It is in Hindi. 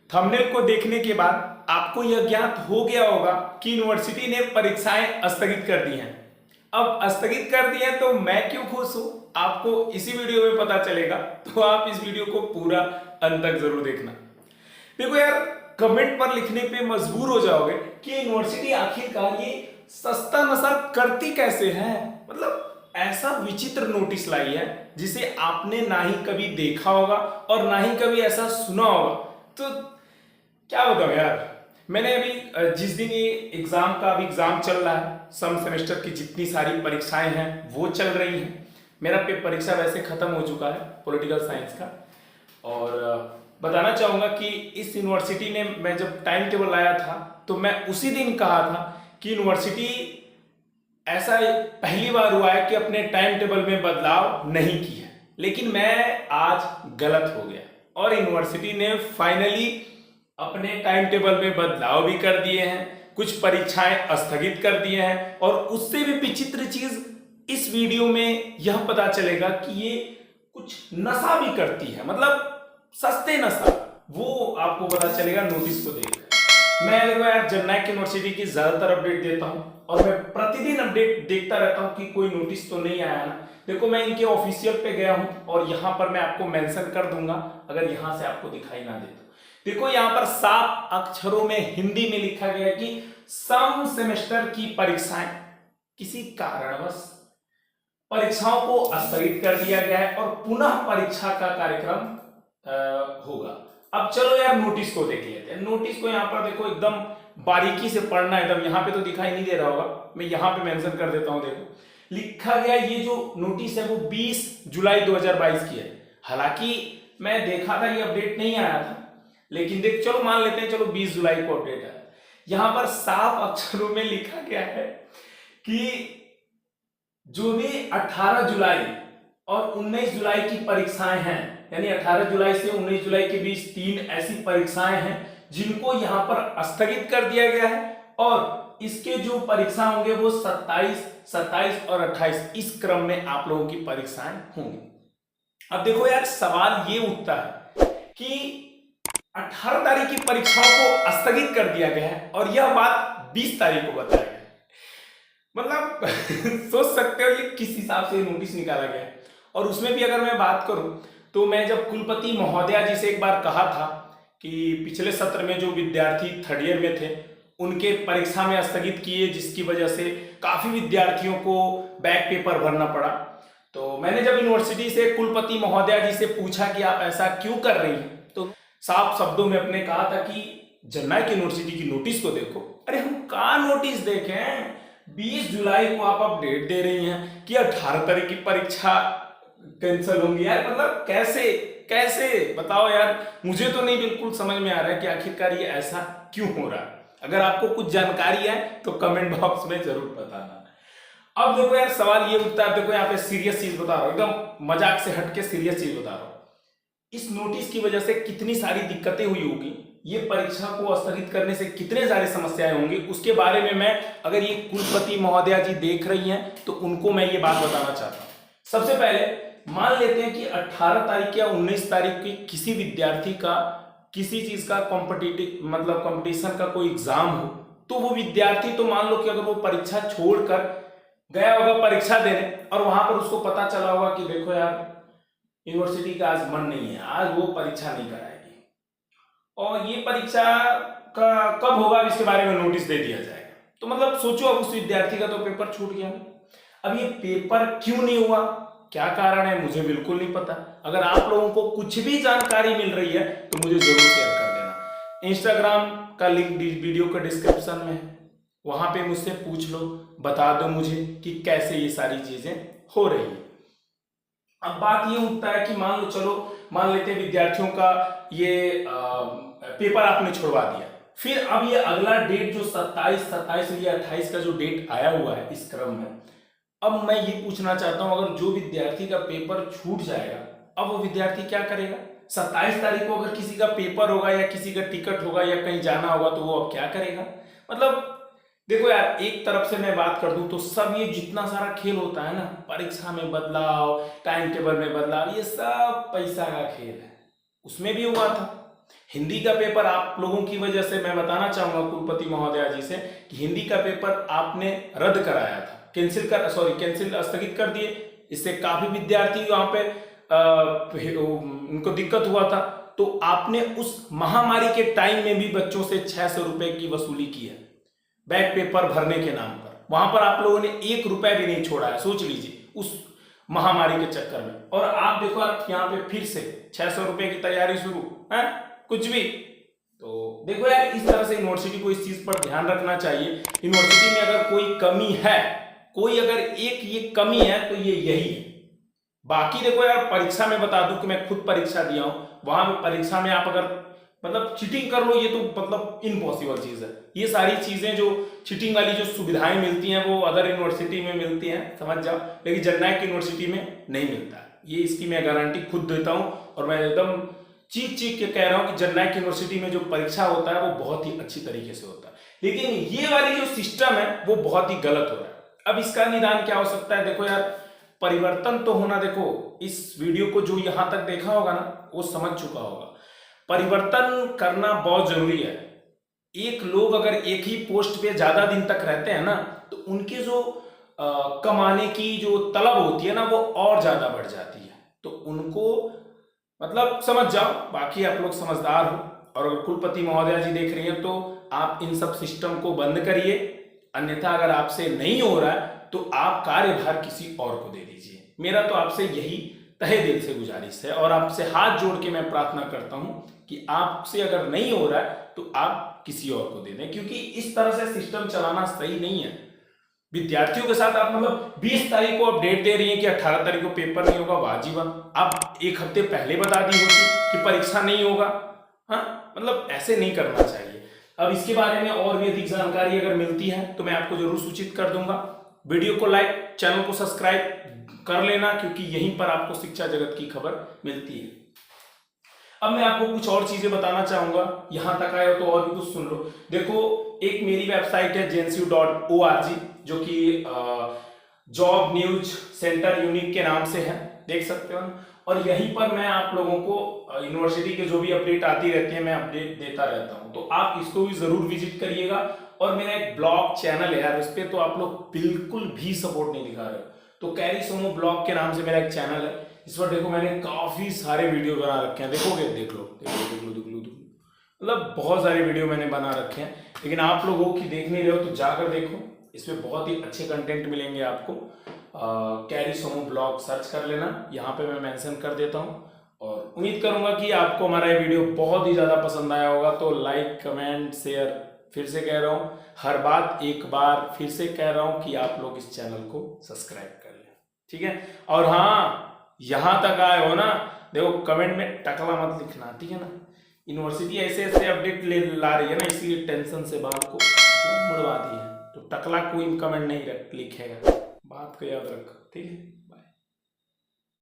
थंबनेल को देखने के बाद आपको यह ज्ञात हो गया होगा कि यूनिवर्सिटी ने परीक्षाएं स्थगित कर दी हैं। अब स्थगित कर दी हैं तो मैं क्यों खुश हूं, आपको इसी वीडियो में पता चलेगा, तो आप इस वीडियो को पूरा अंत तक जरूर देखना। देखो यार, कमेंट पर लिखने पे मजबूर हो जाओगे कि यूनिवर्सिटी आखिरकार ये सस्ता नशा करती कैसे है। मतलब ऐसा विचित्र नोटिस लाई है जिसे आपने ना ही कभी देखा होगा और ना ही कभी ऐसा सुना होगा। तो क्या बताऊं यार, मैंने अभी जिस दिन ये एग्जाम का अभी एग्जाम चल रहा है, सम सेमेस्टर की जितनी सारी परीक्षाएं हैं वो चल रही हैं। मेरा परीक्षा वैसे खत्म हो चुका है पॉलिटिकल साइंस का। और बताना चाहूंगा कि इस यूनिवर्सिटी ने, मैं जब टाइम टेबल लाया था तो मैं उसी दिन कहा था कि यूनिवर्सिटी ऐसा पहली बार हुआ है कि अपने टाइम टेबल में बदलाव नहीं की है। लेकिन मैं आज गलत हो गया और यूनिवर्सिटी ने फाइनली अपने टाइम टेबल में बदलाव भी कर दिए हैं, कुछ परीक्षाएं स्थगित कर दिए हैं। और उससे भी विचित्र चीज इस वीडियो में यह पता चलेगा कि ये कुछ नशा भी करती है, मतलब सस्ते नशा, वो आपको पता चलेगा नोटिस को देख। मैं देखो यार, जननायक यूनिवर्सिटी की ज्यादातर अपडेट देता हूं और मैं प्रतिदिन अपडेट देखता रहता हूं कि कोई नोटिस तो नहीं आया ना। देखो मैं इनके ऑफिशियल पे गया हूं और यहां पर मैं आपको मेंशन कर दूंगा अगर यहां से आपको दिखाई ना दे तो। देखो यहां पर साफ अक्षरों में हिंदी में लिखा गया है कि सम सेमेस्टर की परीक्षाएं किसी कारणवश परीक्षाओं को स्थगित कर दिया गया है और पुनः परीक्षा का कार्यक्रम होगा। अब चलो यार नोटिस को देख लेते हैं। नोटिस को यहाँ पर देखो एकदम बारीकी से पढ़ना, एकदम यहाँ पे तो दिखाई नहीं दे रहा होगा, मैं यहाँ पे मेंशन कर देता हूँ। देखो लिखा गया, ये जो नोटिस है वो 20 जुलाई 2022 की है। हालांकि मैं देखा था ये अपडेट नहीं आया था, लेकिन देख चलो मान लेते हैं, चलो 20 जुलाई को अपडेट आया। यहाँ पर साफ अक्षरों में लिखा गया है कि जो भी 18 जुलाई और 19 जुलाई की परीक्षाएं हैं, यानी 18 जुलाई से 19 जुलाई के बीच 3 ऐसी परीक्षाएं हैं जिनको यहां पर स्थगित कर दिया गया है। और इसके जो परीक्षा होंगे वो 27, 27 और 28 इस क्रम में आप लोगों की परीक्षाएं होंगी। अब देखो यार, सवाल ये उठता है कि 18 तारीख की परीक्षाओं को स्थगित कर दिया गया है और यह बात 20 तारीख को बताया गया है। मतलब सोच सकते हो ये किस हिसाब से नोटिस निकाला गया है। और उसमें भी अगर मैं बात करूं तो मैं जब कुलपति महोदया जी से एक बार कहा था कि पिछले सत्र में जो विद्यार्थी थर्ड ईयर में थे उनके परीक्षा में स्थगित किए, जिसकी वजह से काफी विद्यार्थियों को बैक पेपर भरना पड़ा। तो मैंने जब यूनिवर्सिटी से कुलपति महोदया जी से पूछा कि आप ऐसा क्यों कर रही हैं, तो साफ शब्दों में अपने कहा था कि जननायक यूनिवर्सिटी की नोटिस को देखो। अरे हम कहाँ नोटिस देखें, 20 जुलाई को आप अपडेट दे रही हैं कि 18 तारीख की परीक्षा कैंसिल होंगी। यार मतलब कैसे कैसे बताओ यार, मुझे तो नहीं बिल्कुल समझ में आ रहा है कि आखिरकार ये ऐसा क्यों हो रहा है। अगर आपको कुछ जानकारी है तो कमेंट बॉक्स में जरूर बताना। अब देखो यार, सवाल ये उठता है, देखो यहाँ पे सीरियस चीज बता रहा हूँ, एकदम मजाक से हटके सीरियस चीज बता रहा हूँ। इस नोटिस की वजह से कितनी सारी दिक्कतें हुई होगी, ये परीक्षा को स्थगित करने से कितने सारी समस्याएं होंगी, उसके बारे में मैं, अगर ये कुलपति महोदया जी देख रही हैं तो उनको मैं ये बात बताना चाहता हूं। सबसे पहले मान लेते हैं कि 18 तारीख या 19 तारीख की किसी विद्यार्थी का किसी चीज का कॉम्पिटिटिव मतलब कंपटीशन का कोई एग्जाम हो, तो वो विद्यार्थी तो मान लो कि अगर वो परीक्षा छोड़कर गया होगा परीक्षा देने और वहां पर उसको पता चला होगा कि देखो यार यूनिवर्सिटी का आज मन नहीं है, आज वो परीक्षा नहीं कराएगी और ये परीक्षा का कब होगा इसके बारे में नोटिस दे दिया जाएगा। तो मतलब सोचो, अब उस विद्यार्थी का तो पेपर छूट गया। अब ये पेपर क्यों नहीं हुआ, क्या कारण है, मुझे बिल्कुल नहीं पता। अगर आप लोगों को कुछ भी जानकारी मिल रही है तो मुझे जरूर शेयर कर देना। इंस्टाग्राम का लिंक वीडियो का डिस्क्रिप्शन में है, वहां पे मुझसे पूछ लो, बता दो मुझे कि कैसे ये सारी चीजें हो रही है। अब बात ये उठता है कि मान लो, चलो मान लेते हैं विद्यार्थियों का ये पेपर आपने छुड़वा दिया, फिर अब ये अगला डेट जो 27, 27 या 28 का जो डेट आया हुआ है इस क्रम में, अब मैं ये पूछना चाहता हूं, अगर जो विद्यार्थी का पेपर छूट जाएगा अब वो विद्यार्थी क्या करेगा। 27 तारीख को अगर किसी का पेपर होगा या किसी का टिकट होगा या कहीं जाना होगा तो वो अब क्या करेगा। मतलब देखो यार, एक तरफ से मैं बात कर दूं तो सब ये जितना सारा खेल होता है ना, परीक्षा में बदलाव, टाइम टेबल में बदलाव, ये सब पैसा का खेल है। उसमें भी हुआ था हिंदी का पेपर आप लोगों की वजह से मैं बताना चाहूंगा कुलपति महोदया जी से कि हिंदी का पेपर आपने रद्द कराया था, कैंसिल स्थगित कर दिए। इससे काफी विद्यार्थी वहां पे उनको दिक्कत हुआ था। तो आपने उस महामारी के टाइम में भी बच्चों से 600 रुपए की वसूली की है बैक पेपर भरने के नाम पर। वहां पर आप लोगों ने 1 रुपया भी नहीं छोड़ा है, सोच लीजिए, उस महामारी के चक्कर में। और आप देखो आप यहाँ पे फिर से 600 रुपए की तैयारी शुरू है, कुछ भी। तो देखो यार, इस तरह से यूनिवर्सिटी को इस चीज पर ध्यान रखना चाहिए। यूनिवर्सिटी में अगर कोई कमी है, कोई अगर एक ये कमी है तो ये यही है। बाकी देखो यार, परीक्षा में बता दूं कि मैं खुद परीक्षा दिया हूं, वहां परीक्षा में आप अगर मतलब चीटिंग कर लो, ये तो मतलब इम्पॉसिबल चीज है। ये सारी चीजें जो चीटिंग वाली जो सुविधाएं मिलती हैं वो अदर यूनिवर्सिटी में मिलती हैं, समझ जाओ, लेकिन जननायक यूनिवर्सिटी में नहीं मिलता। ये इसकी मैं गारंटी खुद देता हूं और मैं एकदम चीख चीख के कह रहा हूं कि जननायक यूनिवर्सिटी में जो परीक्षा होता है वो बहुत ही अच्छी तरीके से होता है। लेकिन ये वाली जो सिस्टम है वो बहुत ही गलत हो रहा है। अब इसका निदान क्या हो सकता है? देखो यार, परिवर्तन तो होना, देखो इस वीडियो को जो यहां तक देखा होगा ना वो समझ चुका होगा, परिवर्तन करना बहुत जरूरी है। एक लोग अगर एक ही पोस्ट पे ज्यादा दिन तक रहते हैं ना तो उनके जो कमाने की जो तलब होती है ना वो और ज्यादा बढ़ जाती है। तो उनको मतलब समझ जाओ, बाकी आप लोग समझदार हो। और अगर कुलपति महोदया जी देख रही हैं तो आप इन सब सिस्टम को बंद करिए, अन्यथा अगर आपसे नहीं हो रहा है तो आप कार्यभार किसी और को दे दीजिए। मेरा तो आपसे यही तहे दिल से गुजारिश है और आपसे हाथ जोड़ के मैं प्रार्थना करता हूं कि आपसे अगर नहीं हो रहा है तो आप किसी और को दे दें, क्योंकि इस तरह से सिस्टम चलाना सही नहीं है। विद्यार्थियों के साथ आप मतलब 20 तारीख को अपडेट दे रही हैं कि 18 तारीख को पेपर नहीं होगा, वाजिब आप 1 हफ्ते पहले बता दी होती कि परीक्षा नहीं होगा। हाँ, मतलब ऐसे नहीं करना चाहिए। अब इसके बारे में और भी अधिक जानकारी अगर मिलती है तो मैं आपको जरूर सूचित कर दूंगा। वीडियो को लाइक, चैनल को सब्सक्राइब कर लेना, क्योंकि यहीं पर आपको शिक्षा जगत की खबर मिलती है। अब मैं आपको कुछ और चीजें बताना चाहूंगा, यहां तक आए हो तो और भी कुछ सुन लो। देखो, एक मेरी वेबसाइट है jncu.org जो कि जॉब न्यूज सेंटर यूनिक के नाम से है, देख सकते हो। और यहीं पर मैं आप लोगों को यूनिवर्सिटी के जो भी अपडेट आती रहती है मैं अपडेट देता रहता हूं, तो आप इसको भी जरूर विजिट करिएगा। और मेरा एक ब्लॉग चैनल है यार, उस पर तो आप लोग बिल्कुल भी सपोर्ट नहीं दिखा रहे हो, तो कैरी सोमो ब्लॉग के नाम से मेरा एक चैनल है। इस पर देखो मैंने काफी सारे वीडियो बना रखे हैं, देखोगे देख लो, मतलब बहुत सारे वीडियो मैंने बना रखे हैं, लेकिन आप लोग हो कि देख नहीं रहे हो तो जाकर देखो, इसमें बहुत ही अच्छे कंटेंट मिलेंगे आपको। कैरी सोमो ब्लॉग सर्च कर लेना, यहाँ पे मैं मेंशन कर देता हूँ। और उम्मीद करूंगा कि आपको हमारा ये वीडियो बहुत ही ज़्यादा पसंद आया होगा, तो लाइक, कमेंट, शेयर, फिर से कह रहा हूँ, हर बात एक बार फिर से कह रहा हूँ कि आप लोग इस चैनल को सब्सक्राइब कर लें, ठीक है। और हाँ, यहां तक आए हो ना, देखो कमेंट में टकला मत लिखना, ठीक है ना। यूनिवर्सिटी ऐसे ऐसे अपडेट ले ला रही है ना, इसीलिए टेंशन से बात को मुड़वा दी है, तो टकला कोई कमेंट नहीं लिखेगा, बात को याद रखो, ठीक है।